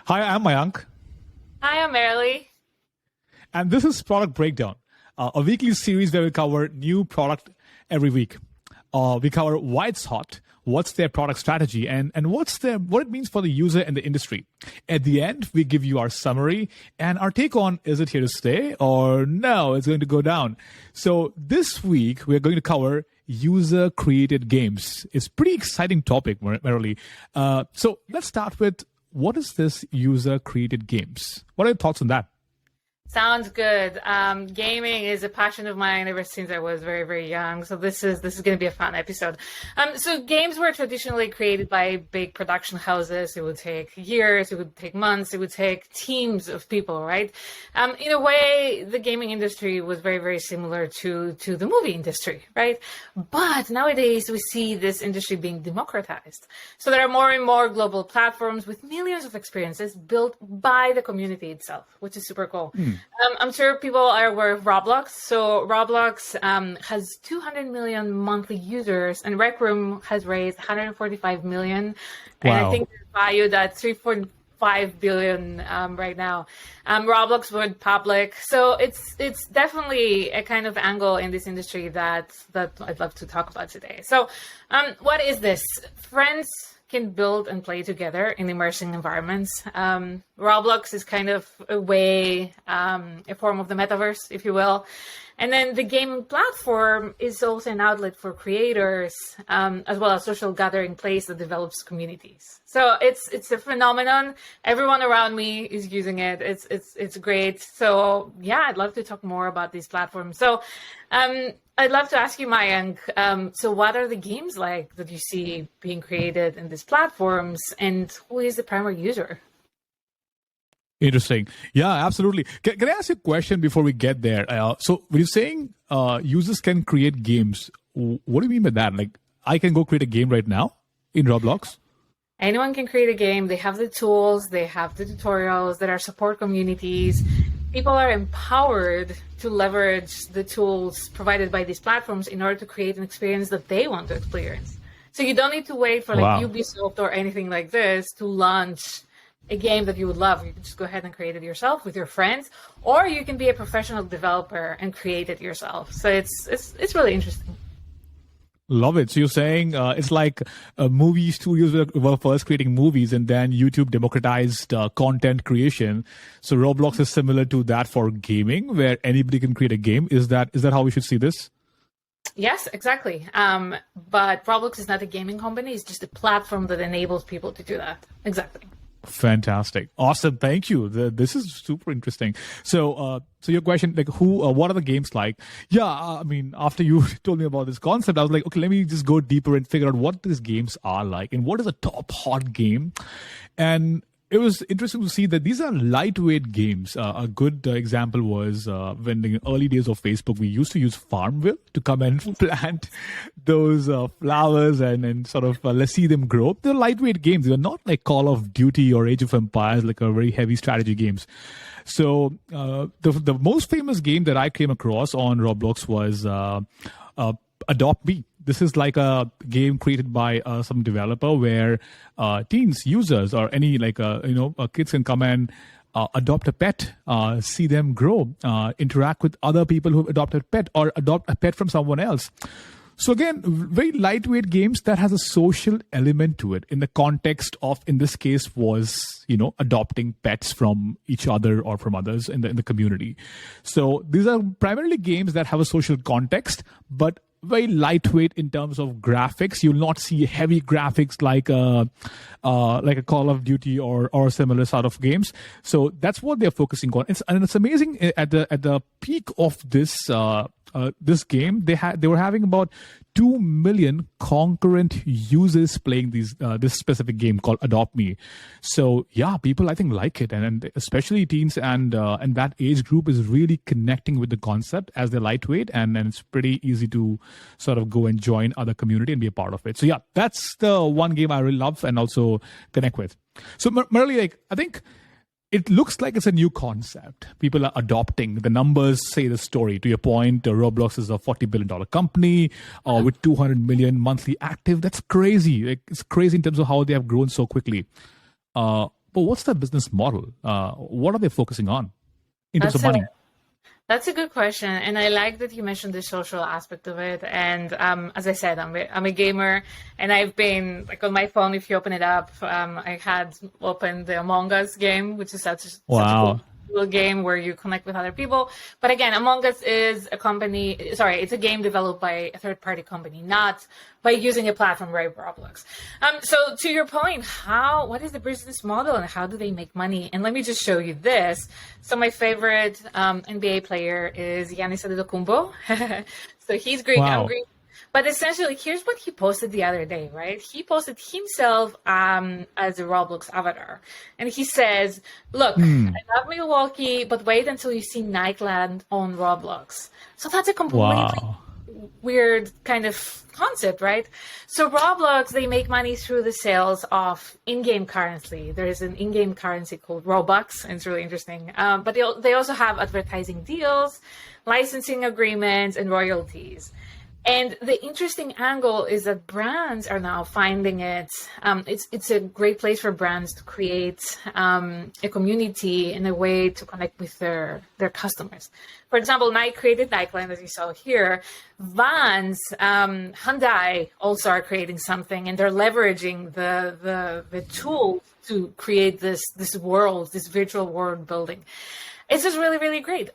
Hi, I'm Mayank, Hi, I'm Marilee. and this is Product Breakdown, a weekly series where we cover new product every week. We cover why it's hot, what's their product strategy, and what it means for the user and the industry. At the end, we give you our summary and our take on is it here to stay or no, it's going to go down. So this week, we're going to cover user-created games. It's a pretty exciting topic, Marilee. So let's start with what is this user-created games? What are your thoughts on that? Sounds good. Gaming is a passion of mine ever since I was very, very young. So this is going to be a fun episode. So games were traditionally created by big production houses. It would take years, it would take months, it would take teams of people, right? In a way, the gaming industry was very, very similar to the movie industry, right? But nowadays we see this industry being democratized. So there are more and more global platforms with millions of experiences built by the community itself, which is super cool. I'm sure people are aware of Roblox. So Roblox has 200 million monthly users, and Rec Room has raised 145 million. Wow. And I think they're valued at 3.5 billion right now. Roblox went public, so it's definitely a kind of angle in this industry that I'd love to talk about today. So, what is this? Friends can build and play together in immersing environments. Roblox is kind of a form of the metaverse, if you will. And then the gaming platform is also an outlet for creators, as well as social gathering place that develops communities. So it's a phenomenon. Everyone around me is using it. It's great. So yeah, I'd love to talk more about these platforms. So I'd love to ask you, Mayank, so what are the games like that you see being created in these platforms, and who is the primary user? Interesting. Yeah, absolutely. Can I ask you a question before we get there? So when you're saying users can create games, what do you mean by that? Like, I can go create a game right now in Roblox? Anyone can create a game. They have the tools, they have the tutorials, there are support communities. People are empowered to leverage the tools provided by these platforms in order to create an experience that they want to experience. So you don't need to wait for like Ubisoft or anything like this to launch a game that you would love. You can just go ahead and create it yourself with your friends, or you can be a professional developer and create it yourself. So it's really interesting. Love it. So you're saying it's like movie studios were first creating movies, and then YouTube democratized content creation. So Roblox is similar to that for gaming, where anybody can create a game. Is that how we should see this? Yes, exactly. But Roblox is not a gaming company. It's just a platform that enables people to do that. Exactly. Fantastic. Awesome. Thank you. This is super interesting. So your question, like what are the games like? Yeah. I mean, after you told me about this concept, I was like, okay, let me just go deeper and figure out what these games are like and what is a top hot game. And it was interesting to see that these are lightweight games. A good example was when in the early days of Facebook, we used to use Farmville to come and plant those flowers and sort of let's see them grow. They're lightweight games. They're not like Call of Duty or Age of Empires, like a very heavy strategy games. So the most famous game that I came across on Roblox was Adopt Me. This is like a game created by some developer where teens, users, or any kids can come and adopt a pet, see them grow, interact with other people who have adopted a pet, or adopt a pet from someone else. So again, very lightweight games that has a social element to it in the context of, in this case, was, adopting pets from each other or from others in the community. So these are primarily games that have a social context, but very lightweight in terms of graphics. You'll not see heavy graphics like a Call of Duty or similar sort of games. So that's what they're focusing on. It's amazing at the peak of this this game. They were having about 2 million concurrent users playing this specific game called Adopt Me. So yeah, people I think like it, and especially teens and that age group is really connecting with the concept as they're lightweight, and it's pretty easy to sort of go and join other community and be a part of it. So yeah, that's the one game I really love and also connect with. So Marilee, I think it looks like it's a new concept. People are adopting. The numbers say the story. To your point, Roblox is a $40 billion company with 200 million monthly active. That's crazy. It's crazy in terms of how they have grown so quickly. But but what's the business model? What are they focusing on in terms of That's money? That's a good question, and I like that you mentioned the social aspect of it. And as I said, I'm a gamer, and I've been like on my phone. If you open it up, I had opened the Among Us game, which is such a Wow. cool game where you connect with other people. But again, Among Us is a company. Sorry, it's a game developed by a third-party company, not by using a platform like Roblox. So to your point, what is the business model and how do they make money? And let me just show you this. So my favorite NBA player is Giannis Antetokounmpo. So he's Greek, I'm Wow. Greek. But essentially, here's what he posted the other day, right? He posted himself as a Roblox avatar. And he says, look, I love Milwaukee, but wait until you see Nightland on Roblox. So that's a completely Wow. weird kind of concept, right? So Roblox, they make money through the sales of in-game currency. There is an in-game currency called Robux, and it's really interesting. But they also have advertising deals, licensing agreements, and royalties. And the interesting angle is that brands are now finding it. It's a great place for brands to create a community and a way to connect with their customers. For example, Nike created Nikeland, as you saw here. Vans, Hyundai also are creating something, and they're leveraging the tool to create this world, this virtual world building. It's just really, really great.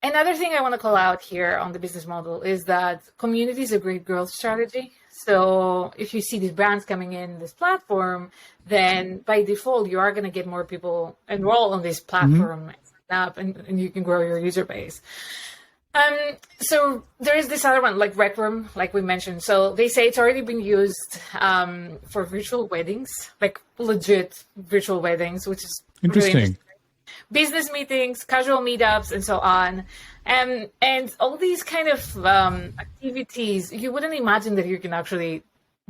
Another thing I want to call out here on the business model is that community is a great growth strategy. So if you see these brands coming in this platform, then by default, you are going to get more people enroll on this platform and you can grow your user base. So there is this other one, like Rec Room, like we mentioned. So they say it's already been used for virtual weddings, like legit virtual weddings, which is really interesting. Business meetings, casual meetups, and so on. And all these kind of activities, you wouldn't imagine that you can actually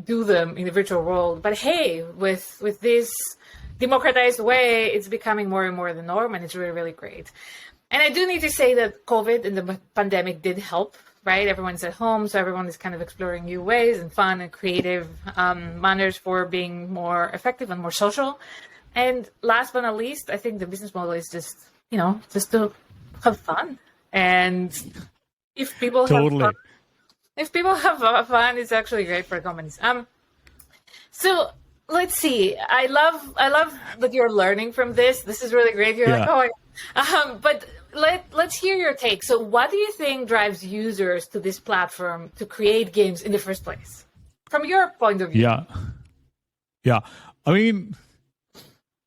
do them in the virtual world. But hey, with this democratized way, it's becoming more and more the norm, and it's really, really great. And I do need to say that COVID and the pandemic did help, right? Everyone's at home, so everyone is kind of exploring new ways and fun and creative manners for being more effective and more social. And last but not least, I think the business model is just to have fun. And if people have fun, it's actually great for companies. So let's see. I love that you're learning from this. This is really great. You're like, but let's hear your take. So what do you think drives users to this platform to create games in the first place? From your point of view. Yeah. I mean,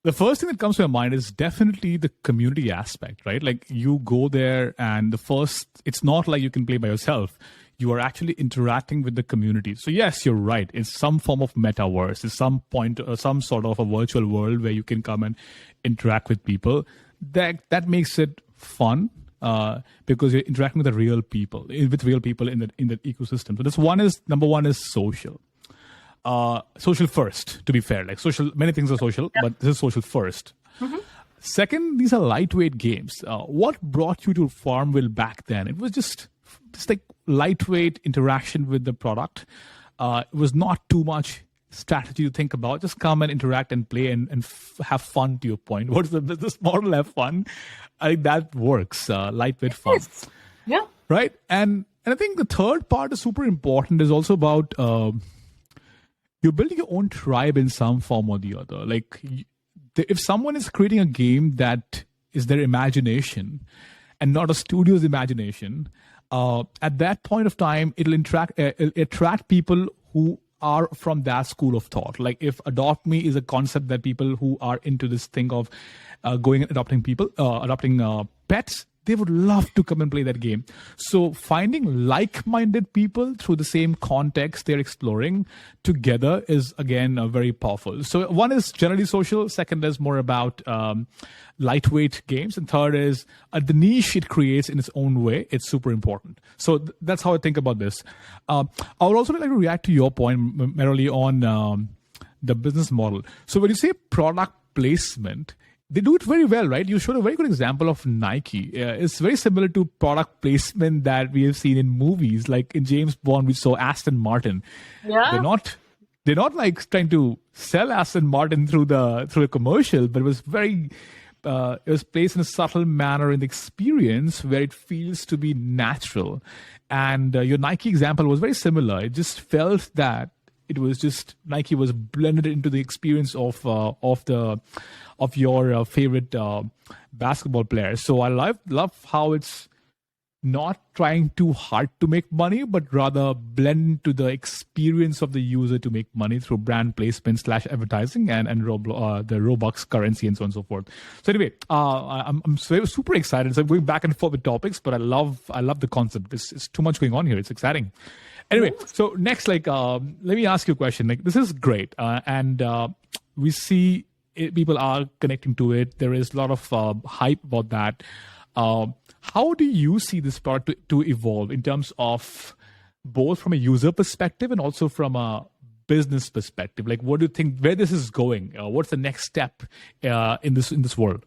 the first thing that comes to my mind is definitely the community aspect, right? Like you go there and it's not like you can play by yourself. You are actually interacting with the community. So yes, you're right. It's some form of metaverse. It's some sort of a virtual world where you can come and interact with people. That makes it fun because you're interacting with the real people, in that ecosystem. So number one is social. Social first, to be fair. Like many things are social, but this is social first. Mm-hmm. Second, these are lightweight games. What brought you to Farmville back then? It was just like lightweight interaction with the product. It was not too much strategy to think about. Just come and interact and play and have fun, to your point. What is the business model? Have fun. I think that works. Lightweight fun. Yeah. Right? And I think the third part is super important, is also about you're building your own tribe in some form or the other. Like if someone is creating a game that is their imagination and not a studio's imagination, at that point of time, it'll attract people who are from that school of thought. Like if Adopt Me is a concept that people who are into this thing of going and adopting pets, they would love to come and play that game. So finding like-minded people through the same context they're exploring together is, again, very powerful. So one is generally social. Second is more about lightweight games. And third is the niche it creates in its own way. It's super important. So that's how I think about this. I would also like to react to your point, Merrily, on the business model. So when you say product placement, they do it very well, right? You showed a very good example of Nike. It's very similar to product placement that we have seen in movies. Like in James Bond, we saw Aston Martin. Yeah. They're they're not like trying to sell Aston Martin through a commercial, but it was very it was placed in a subtle manner in the experience where it feels to be natural. And your Nike example was very similar. It just felt that it was just Nike was blended into the experience of your favorite basketball player. So I love how it's not trying too hard to make money, but rather blend to the experience of the user to make money through brand placement / advertising and the Robux currency and so on and so forth. So anyway, I'm super excited. So I'm going back and forth with topics, but I love the concept. It's too much going on here. It's exciting. Anyway, so next, let me ask you a question. Like, this is great, and we see people are connecting to it. There is a lot of hype about that. How do you see this product to evolve in terms of both from a user perspective and also from a business perspective? Like, what do you think where this is going? What's the next step in this world?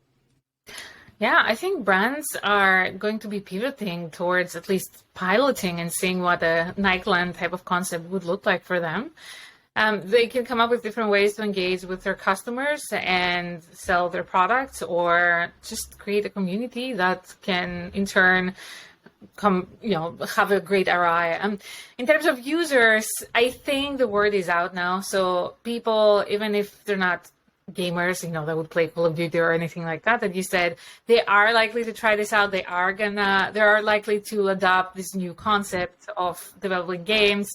Yeah, I think brands are going to be pivoting towards at least piloting and seeing what a Nikeland type of concept would look like for them. They can come up with different ways to engage with their customers and sell their products, or just create a community that can in turn have a great ROI. In terms of users, I think the word is out now. So people, even if they're not gamers, that would play Call of Duty or anything like that you said, they are likely to try this out. They are likely to adopt this new concept of developing games.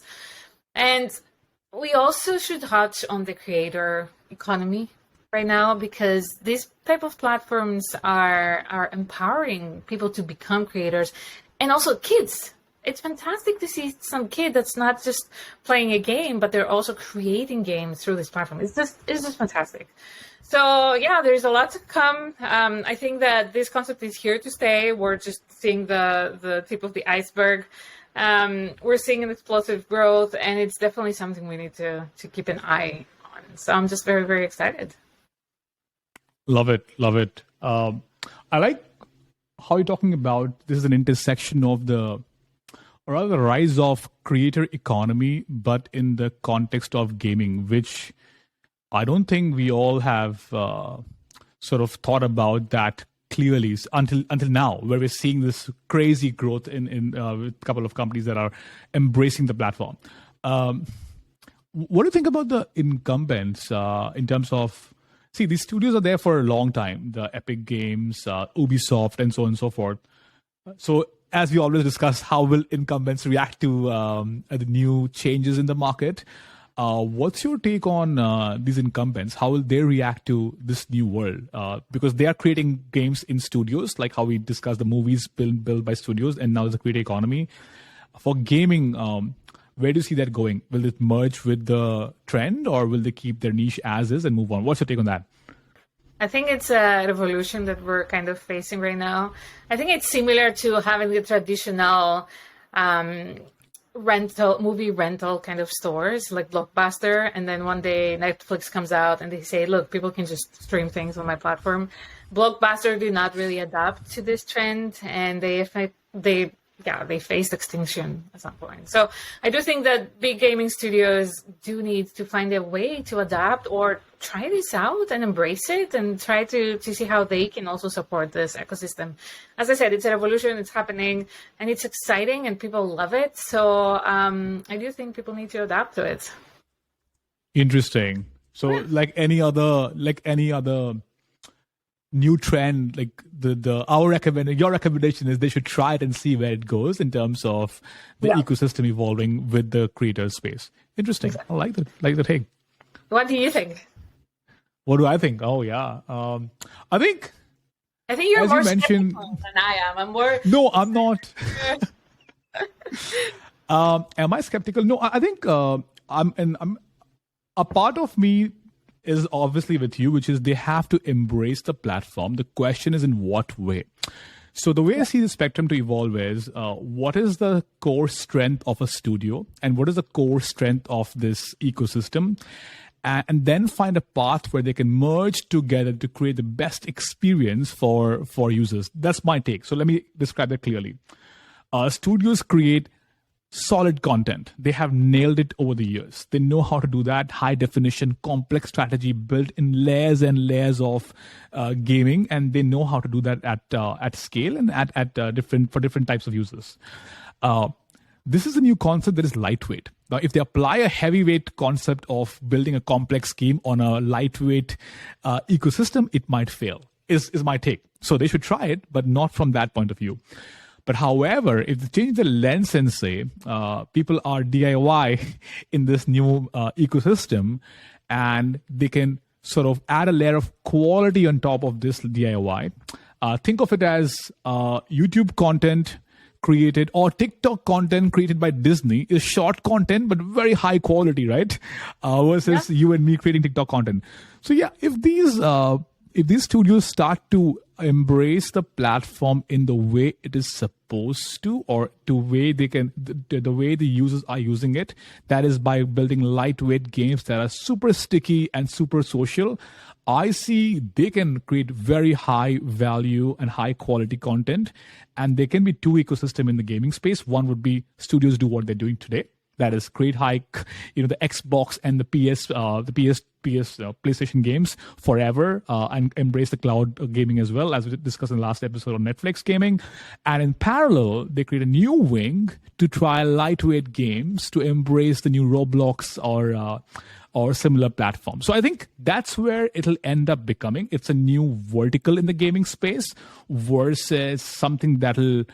And we also should touch on the creator economy right now, because these type of platforms are empowering people to become creators, and also kids. It's fantastic to see some kid that's not just playing a game, but they're also creating games through this platform. It's just fantastic. So yeah, there's a lot to come. I think that this concept is here to stay. We're just seeing the tip of the iceberg. We're seeing an explosive growth, and it's definitely something we need to keep an eye on. So I'm just very, very excited. Love it. I like how you're talking about this is an intersection of the rise of creator economy, but in the context of gaming, which I don't think we all have sort of thought about that clearly until now, where we're seeing this crazy growth in with a couple of companies that are embracing the platform. What do you think about the incumbents in terms of, these studios are there for a long time, the Epic Games, Ubisoft, and so on and so forth. So as we always discuss, how will incumbents react to the new changes in the market? What's your take on these incumbents? How will they react to this new world? Because they are creating games in studios, like how we discussed the movies built by studios, and now there's a creator economy. For gaming, where do you see that going? Will it merge with the trend, or will they keep their niche as is and move on? What's your take on that? I think it's a revolution that we're kind of facing right now. I think it's similar to having the traditional movie rental kind of stores like Blockbuster, and then one day Netflix comes out and they say, look, people can just stream things on my platform. Blockbuster did not really adapt to this trend, and they faced extinction at some point. So I do think that big gaming studios do need to find a way to adapt or try this out and embrace it, and try to see how they can also support this ecosystem. As I said, it's a revolution, it's happening, and it's exciting, and people love it. So I do think people need to adapt to it. Interesting. So like any other new trend, like your recommendation is they should try it and see where it goes in terms of the ecosystem evolving with the creator space. Interesting. Exactly. I like the take. What do you think? What do I think? Oh yeah, I think you're more skeptical than I am. I'm more. No, I'm not. Am I skeptical? No, I think I'm a part of me is obviously with you, which is they have to embrace the platform. The question is in what way. So the way I see the spectrum to evolve is what is the core strength of a studio, and what is the core strength of this ecosystem, and then find a path where they can merge together to create the best experience for users. That's my take. So let me describe that clearly. Studios create solid content. They have nailed it over the years. They know how to do that. High definition, complex strategy built in layers and layers of gaming, and they know how to do that at scale and at different types of users. This is a new concept that is lightweight. Now, if they apply a heavyweight concept of building a complex game on a lightweight ecosystem, it might fail, is my take. So they should try it, but not from that point of view. But however, if they change the lens and say people are DIY in this new ecosystem, and they can sort of add a layer of quality on top of this DIY, think of it as YouTube content created or TikTok content created by Disney is short content but very high quality, right? Versus you and me creating TikTok content. So yeah, if these studios start to embrace the platform in the way it is supposed to, or the way the way the users are using it, that is by building lightweight games that are super sticky and super social, I see they can create very high value and high quality content. And there can be two ecosystems in the gaming space. One would be studios do what they're doing today. That is create high, the Xbox and the PlayStation games forever, and embrace the cloud gaming as well, as we discussed in the last episode on Netflix gaming. And in parallel, they create a new wing to try lightweight games to embrace the new Roblox or similar platform. So I think that's where it'll end up becoming. It's a new vertical in the gaming space versus something that'll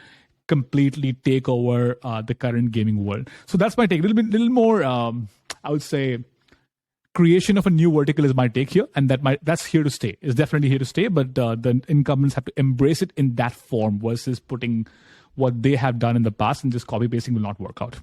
completely take over the current gaming world. So that's my take. A little more, I would say, creation of a new vertical is my take here, and that's here to stay. It's definitely here to stay, but the incumbents have to embrace it in that form versus putting what they have done in the past and just copy pasting will not work out.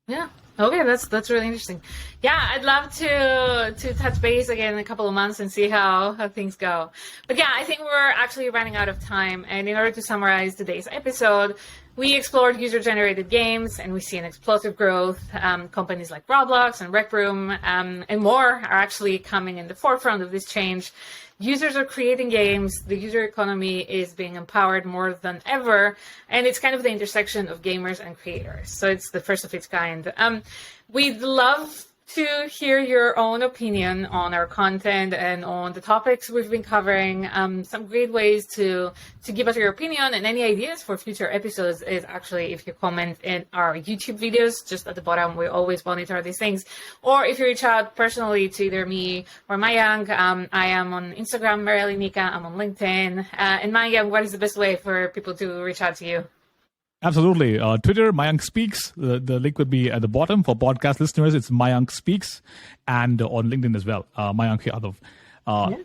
Yeah. Okay, that's really interesting. Yeah, I'd love to touch base again in a couple of months and see how things go. But yeah, I think we're actually running out of time. And in order to summarize today's episode, we explored user-generated games, and we see an explosive growth. Companies like Roblox and Rec Room and more are actually coming in the forefront of this change. Users are creating games. The user economy is being empowered more than ever. And it's kind of the intersection of gamers and creators. So it's the first of its kind. We'd love to hear your own opinion on our content and on the topics we've been covering. Some great ways to give us your opinion and any ideas for future episodes is actually if you comment in our YouTube videos, just at the bottom. We always monitor these things. Or if you reach out personally to either me or Mayank. I am on Instagram, Marielinika. I'm on LinkedIn. And Mayank, what is the best way for people to reach out to you? Absolutely. Twitter, Mayank Speaks. The link would be at the bottom. For podcast listeners, it's Mayank Speaks. And on LinkedIn as well, Mayank Yadav.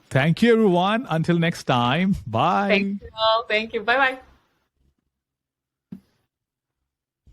Thank you, everyone. Until next time. Bye. Thank you all. Thank you. Bye-bye.